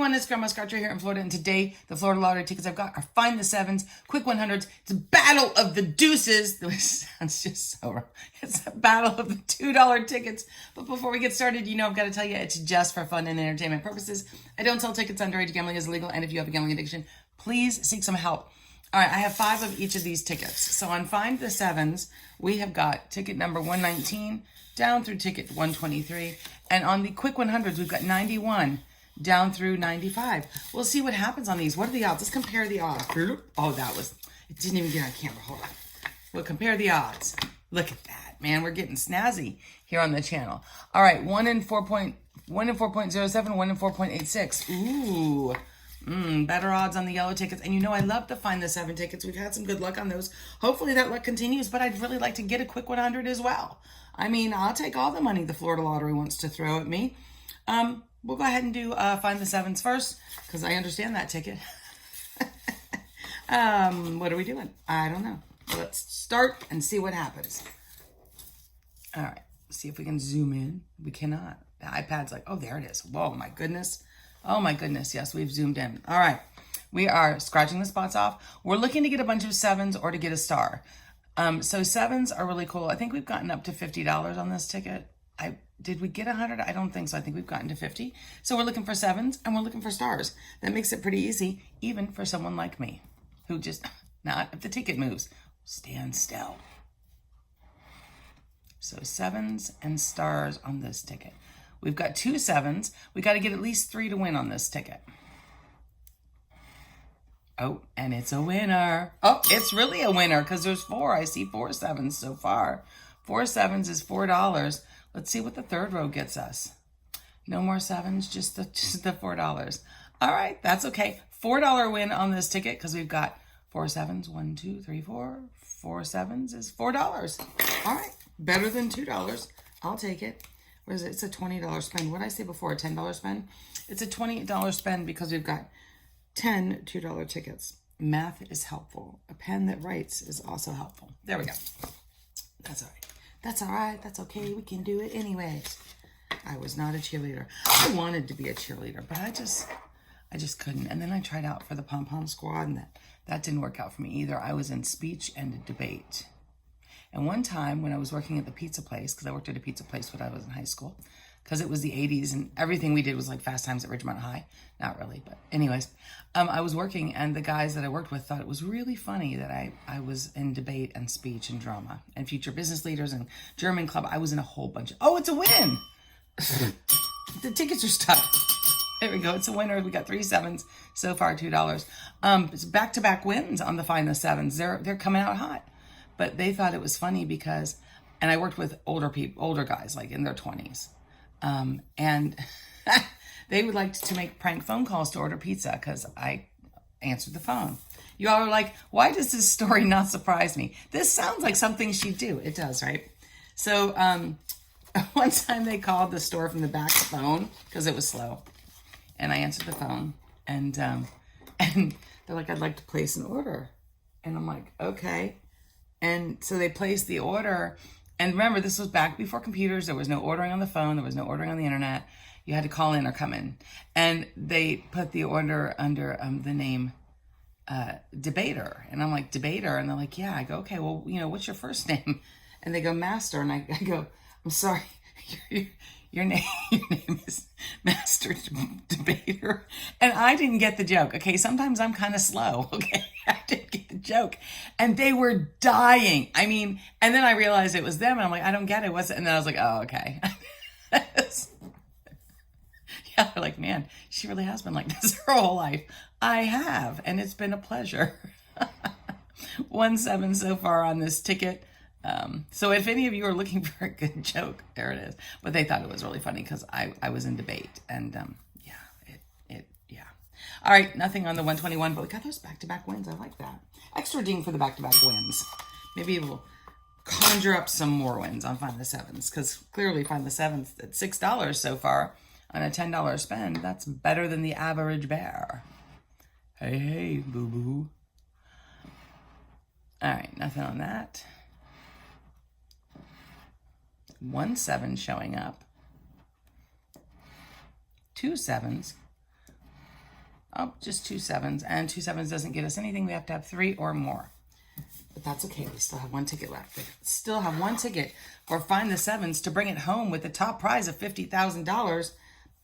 everyone, it's Grandma Scratcher here in Florida, and today the Florida lottery tickets I've got are Find the Sevens, Quick 100s. It's a battle of the deuces. This sounds just so wrong. It's a battle of the $2 tickets. But before we get started, you know I've got to tell you it's just for fun and entertainment purposes. I don't sell tickets. Underage gambling is illegal, and if you have a gambling addiction, please seek some help. All right, I have 5 of each of these tickets. So on Find the Sevens, we have got ticket number 119 down through ticket 123. And on the Quick 100s, we've got 91 down through 95. We'll see what happens on these. What are the odds? Let's compare the odds. Oh, it didn't even get on camera. Hold on. We'll compare the odds. Look at that, man. We're getting snazzy here on the channel. All right, 1 in 4.07, 1 in 4.86. Ooh. Better odds on the yellow tickets. And you know I love to Find the 7 tickets. We've had some good luck on those. Hopefully that luck continues, but I'd really like to get a Quick 100 as well. I mean, I'll take all the money the Florida Lottery wants to throw at me. We'll go ahead and do Find the Sevens first, because I understand that ticket. What are we doing? I don't know. Let's start and see what happens. All right, see if we can zoom in. We cannot. The iPad's like, oh, there it is. Whoa, my goodness. Oh my goodness, yes, we've zoomed in. All right, we are scratching the spots off. We're looking to get a bunch of 7s or to get a star. So 7s are really cool. I think we've gotten up to $50 on this ticket. Did we get 100? I don't think so. I think we've gotten to 50. So we're looking for 7s and we're looking for stars. That makes it pretty easy, even for someone like me, who just, not if the ticket moves, stand still. So 7s and stars on this ticket. We've got 2 7s. We got to get at least 3 to win on this ticket. Oh, and it's a winner. Oh, it's really a winner because there's 4. I see 4 7s so far. 4 7s is $4. Let's see what the third row gets us. No more 7s, just the $4. All right, that's okay. $4 win on this ticket because we've got 4 7s. 1, 2, 3, 4. 4 7s is $4. All right, better than $2. I'll take it. What is it? It's a $20 spend. What did I say before? A $10 spend? It's a $20 spend because we've got 10 $2 tickets. Math is helpful. A pen that writes is also helpful. There we go. That's all right. That's all right. That's okay. We can do it anyways. I was not a cheerleader. I wanted to be a cheerleader, but I just couldn't. And then I tried out for the pom-pom squad, and that didn't work out for me either. I was in speech and debate. And one time when I was working at the pizza place, because I worked at a pizza place when I was in high school, because it was the 80s and everything we did was like Fast Times at Ridgemont High. Not really, but anyways. I was working and the guys that I worked with thought it was really funny that I was in debate and speech and drama and future business leaders and German club. I was in a whole bunch of, oh, it's a win. The tickets are stuck. There we go. It's a winner. We got 3 7s so far, $2. It's back-to-back wins on the Find the Sevens. They're coming out hot. But they thought it was funny because, and I worked with older guys, like in their 20s. And they would like to make prank phone calls to order pizza because I answered the phone. You all are like, why does this story not surprise me? This sounds like something she'd do. It does, right? So one time they called the store from the back phone because it was slow. And I answered the phone. And they're like, I'd like to place an order. And I'm like, okay. And so they placed the order. And remember, this was back before computers. There was no ordering on the phone. There was no ordering on the internet. You had to call in or come in. And they put the order under the name Debater. And I'm like, Debater? And they're like, yeah. I go, okay, well, what's your first name? And they go, Master. And I go, I'm sorry. Your name is Master Debater. And I didn't get the joke. Okay, sometimes I'm kind of slow. Okay, I didn't get the joke. And they were dying. I mean, and then I realized it was them. And I'm like, I don't get it. What's it? And then I was like, oh, okay. Yeah, they're like, man, she really has been like this her whole life. I have. And it's been a pleasure. 1 7 so far on this ticket. So if any of you are looking for a good joke, there it is. But they thought it was really funny because I was in debate and, yeah. All right. Nothing on the 121, but we got those back-to-back wins. I like that. Extra ding for the back-to-back wins. Maybe we'll conjure up some more wins on Find the Sevens because clearly Find the Sevens at $6 so far on a $10 spend. That's better than the average bear. Hey, boo-boo. All right. Nothing on that. 1 7 showing up. 2 7s. Oh, just 2 sevens. And 2 sevens doesn't get us anything. We have to have 3 or more. But that's okay. We still have 1 ticket left. We still have 1 ticket for Find the Sevens to bring it home with the top prize of $50,000.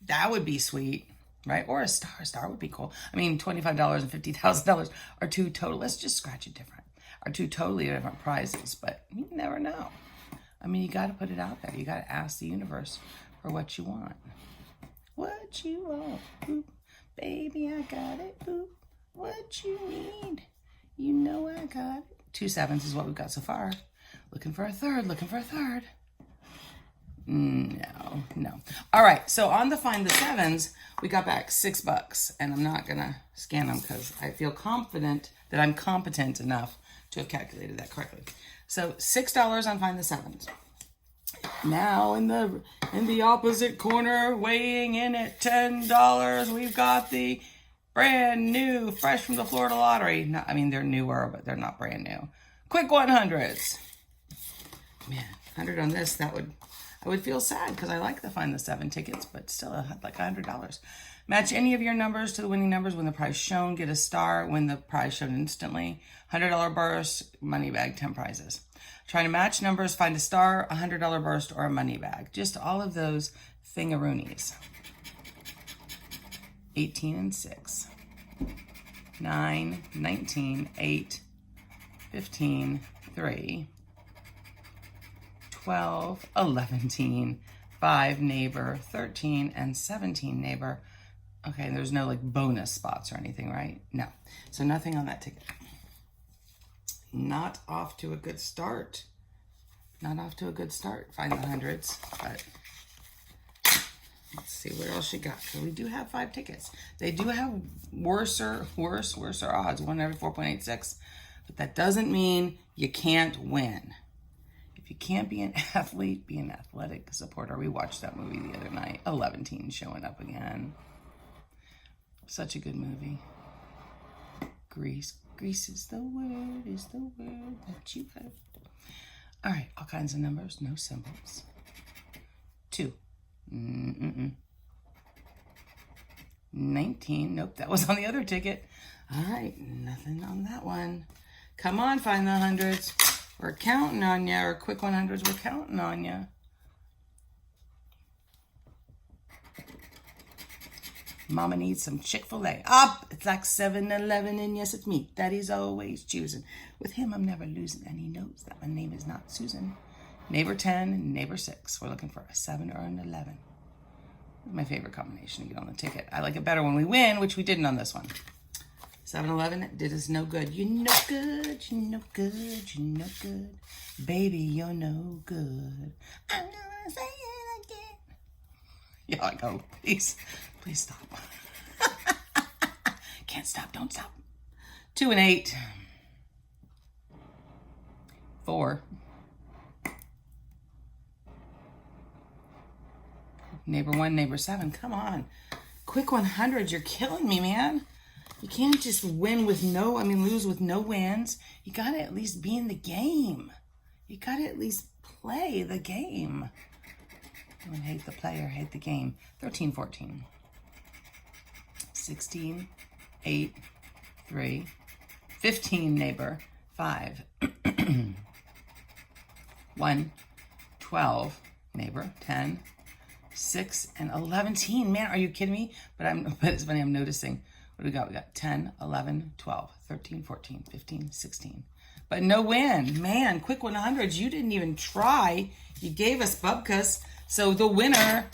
That would be sweet, right? Or a star. A star would be cool. I mean, $25 and $50,000 are 2 total. Let's just scratch it different. Are 2 totally different prizes, but you never know. I mean, you got to put it out there. You got to ask the universe for what you want. What you want, boop. Baby, I got it, boop. What you need, you know I got it. 2 sevens is what we've got so far. Looking for a third, looking for a third. No. All right, so on the Find the Sevens, we got back $6, and I'm not gonna scan them because I feel confident that I'm competent enough to have calculated that correctly. So $6 on Find the Sevens. Now in the opposite corner, weighing in at $10, we've got the brand new, fresh from the Florida Lottery. No, I mean, they're newer, but they're not brand new. Quick 100s. Man, 100 on this, I would feel sad because I like the Find the 7 tickets, but still like $100. Match any of your numbers to the winning numbers when the prize shown. Get a star when the prize shown instantly. $100 burst, money bag, 10 prizes. Trying to match numbers, find a star, $100 burst, or a money bag. Just all of those thingaroonies. 18 and 6. 9, 19, 8, 15, 3. 12, 11, 5, neighbor, 13, and 17, neighbor. Okay, there's no like bonus spots or anything, right? No. So nothing on that ticket. Not off to a good start. Not off to a good start. Find the hundreds, but let's see what else you got. So we do have 5 tickets. They do have worse odds, 1 every 4.86, but that doesn't mean you can't win. If you can't be an athlete, be an athletic supporter. We watched that movie the other night. 11 showing up again. Such a good movie. Grease. Grease is the word that you heard. All right, all kinds of numbers, no symbols. 2. 19. Nope, that was on the other ticket. All right, nothing on that one. Come on, find the hundreds. We're counting on ya. Or quick 100s, we're counting on ya. Mama needs some Chick-fil-A. Up! It's like 7-Eleven, and yes, it's me. Daddy's always choosing. With him, I'm never losing, and he knows that my name is not Susan. Neighbor 10, neighbor 6. We're looking for a 7 or an 11. My favorite combination to get on the ticket. I like it better when we win, which we didn't on this one. 7-Eleven did us no good. You're no good, you're no good, you're no good. Baby, you're no good. I'm gonna say it again. Yeah, I go, please stop. Can't stop, don't stop. 2 and 8. 4. Neighbor 1, neighbor 7. Come on. Quick 100. You're killing me, man. You can't just lose with no wins. You got to at least be in the game. You got to at least play the game. Don't hate the player, hate the game. 13, 14. 16, 8, 3. 15, neighbor, 5. 1, 12, neighbor, 10. 6 and 11. Man, are you kidding me? But it's funny, I'm noticing. What do we got? We got 10, 11, 12, 13, 14, 15, 16. But no win. Man, quick 100s. You didn't even try. You gave us bubkas. So the winner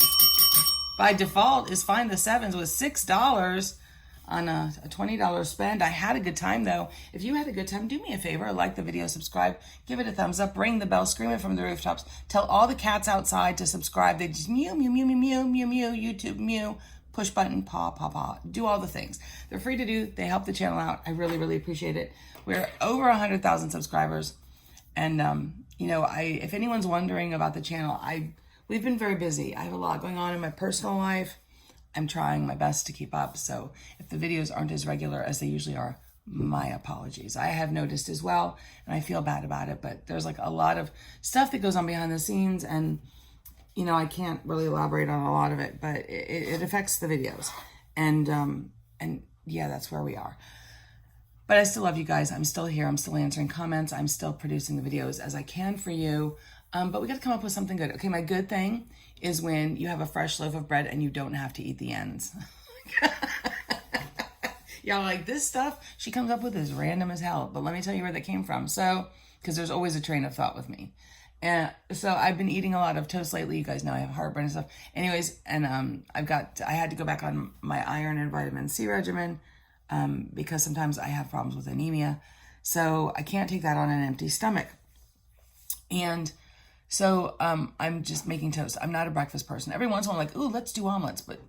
by default is Find the Sevens with $6 on a $20 spend. I had a good time though. If you had a good time, do me a favor, like the video, subscribe, give it a thumbs up, ring the bell, scream it from the rooftops, tell all the cats outside to subscribe. They just mew, mew, mew, mew, mew, mew, mew, YouTube, mew, push button, paw, paw, paw, do all the things. They're free to do. They help the channel out. I really, really appreciate it. We're over 100,000 subscribers. And, if anyone's wondering about the channel, we've been very busy. I have a lot going on in my personal life. I'm trying my best to keep up. So if the videos aren't as regular as they usually are, my apologies. I have noticed as well, and I feel bad about it, but there's like a lot of stuff that goes on behind the scenes, and I can't really elaborate on a lot of it, but it affects the videos. And yeah, that's where we are. But I still love you guys. I'm still here. I'm still answering comments. I'm still producing the videos as I can for you. But we got to come up with something good. Okay, my good thing is when you have a fresh loaf of bread and you don't have to eat the ends. Y'all like, this stuff she comes up with is random as hell. But let me tell you where that came from. So, because there's always a train of thought with me. And so I've been eating a lot of toast lately. You guys know I have heartburn and stuff. Anyways, and I had to go back on my iron and vitamin C regimen because sometimes I have problems with anemia. So I can't take that on an empty stomach. And so I'm just making toast. I'm not a breakfast person. Every once in a while I'm like, ooh, let's do omelets. But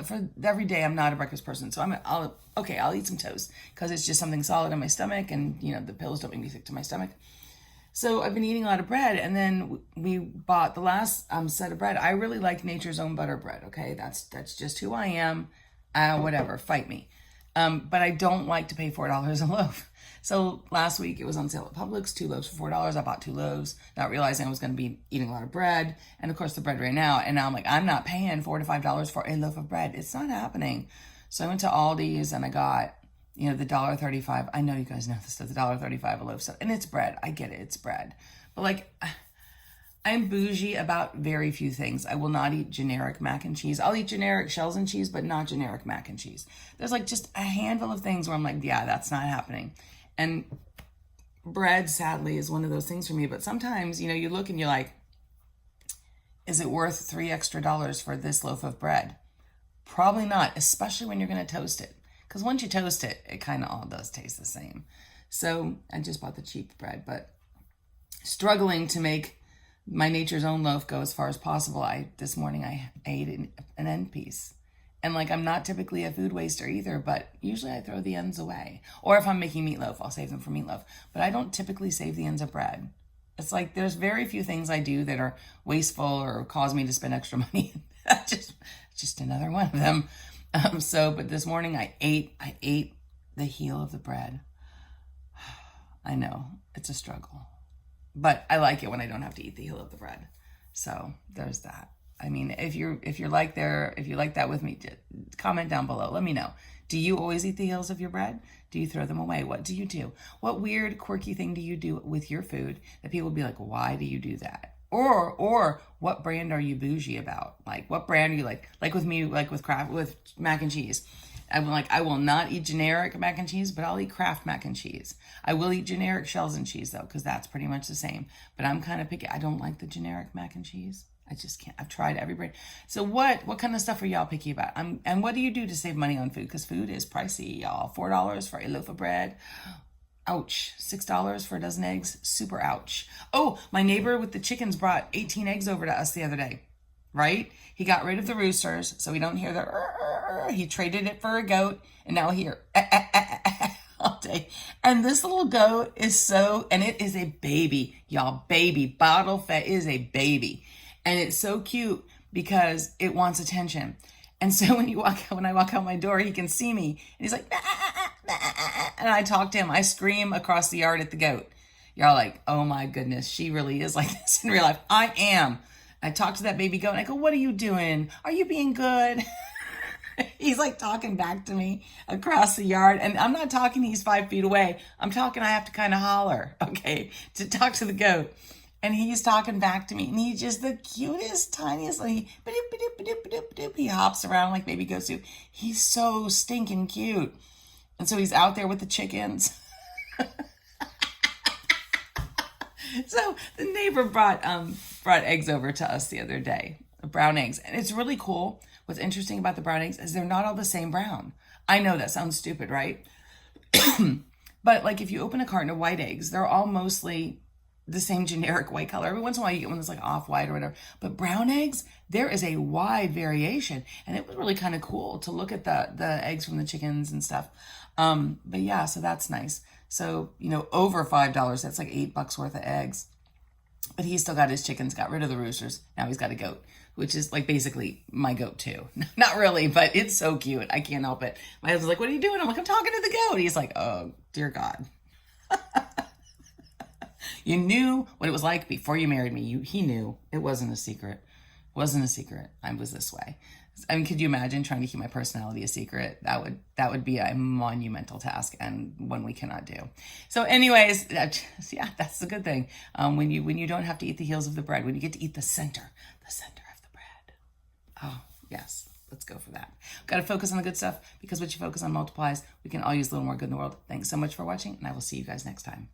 for every day, I'm not a breakfast person. So I'll eat some toast because it's just something solid in my stomach. And, you know, the pills don't make me sick to my stomach. So I've been eating a lot of bread, and then we bought the last set of bread. I really like Nature's Own butter bread, okay? That's just who I am. Whatever, fight me. But I don't like to pay $4 a loaf. So last week it was on sale at Publix, 2 loaves for $4. I bought 2 loaves, not realizing I was going to be eating a lot of bread. And of course the bread ran out, and now I'm like, I'm not paying $4 to $5 for a loaf of bread. It's not happening. So I went to Aldi's and I got, you know, the $1.35. I know you guys know this stuff, the $1.35 a loaf stuff. And it's bread. I get it. It's bread. But like, I'm bougie about very few things. I will not eat generic mac and cheese. I'll eat generic shells and cheese, but not generic mac and cheese. There's like just a handful of things where I'm like, yeah, that's not happening. And bread, sadly, is one of those things for me. But sometimes, you know, you look and you're like, is it worth $3 extra for this loaf of bread? Probably not, especially when you're going to toast it. Because once you toast it, it kind of all does taste the same. So I just bought the cheap bread, but struggling to make my Nature's Own loaf go as far as possible. This morning I ate an end piece. And like, I'm not typically a food waster either, but usually I throw the ends away. Or if I'm making meatloaf, I'll save them for meatloaf. But I don't typically save the ends of bread. It's like, there's very few things I do that are wasteful or cause me to spend extra money. just another one of them. But this morning I ate the heel of the bread. I know, it's a struggle. But I like it when I don't have to eat the heel of the bread. So there's that. I mean, if you like that with me, comment down below. Let me know. Do you always eat the heels of your bread? Do you throw them away? What do you do? What weird, quirky thing do you do with your food that people will be like, why do you do that? Or what brand are you bougie about? Like, what brand are you like? Like with me, like with mac and cheese. I will not eat generic mac and cheese, but I'll eat Kraft mac and cheese. I will eat generic shells and cheese though, because that's pretty much the same. But I'm kind of picky. I don't like the generic mac and cheese. I just can't. I've tried every brand. So what kind of stuff are y'all picky about? And what do you do to save money on food? Because food is pricey, y'all. $4 for a loaf of bread. Ouch. $6 for a dozen eggs. Super ouch. Oh, my neighbor with the chickens brought 18 eggs over to us the other day. Right? He got rid of the roosters so we don't hear the he traded it for a goat, and now we hear all day. And this little goat is and it is a baby, y'all. Baby, bottle fed, is a baby. And it's so cute because it wants attention. And so when I walk out my door, he can see me. And he's like, and I talk to him. I scream across the yard at the goat. Y'all like, oh my goodness, she really is like this in real life. I am. I talk to that baby goat and I go, what are you doing? Are you being good? He's like talking back to me across the yard. And I'm not talking, he's 5 feet away. I'm talking, I have to kind of holler, okay, to talk to the goat. And he's talking back to me, and he's just the cutest, tiniest, like, he hops around like baby goats do. He's so stinking cute. And so he's out there with the chickens. So the neighbor brought eggs over to us the other day, brown eggs. And it's really cool. What's interesting about the brown eggs is they're not all the same brown. I know that sounds stupid, right? But like if you open a carton of white eggs, they're all mostly the same generic white color. Every once in a while you get one that's like off-white or whatever. But brown eggs, there is a wide variation. And it was really kind of cool to look at the eggs from the chickens and stuff. But yeah, so that's nice. So, you know, over $5, that's like $8 worth of eggs. But he's still got his chickens, got rid of the roosters. Now he's got a goat, which is like basically my goat too. Not really, but it's so cute. I can't help it. My husband's like, what are you doing? I'm like, I'm talking to the goat. He's like, oh, dear God. You knew what it was like before you married me. He knew. It wasn't a secret. It wasn't a secret. I was this way. I mean, could you imagine trying to keep my personality a secret? That would be a monumental task and one we cannot do. So, anyways, yeah, that's the good thing. When you don't have to eat the heels of the bread, when you get to eat the center of the bread. Oh, yes. Let's go for that. Got to focus on the good stuff, because what you focus on multiplies. We can all use a little more good in the world. Thanks so much for watching, and I will see you guys next time.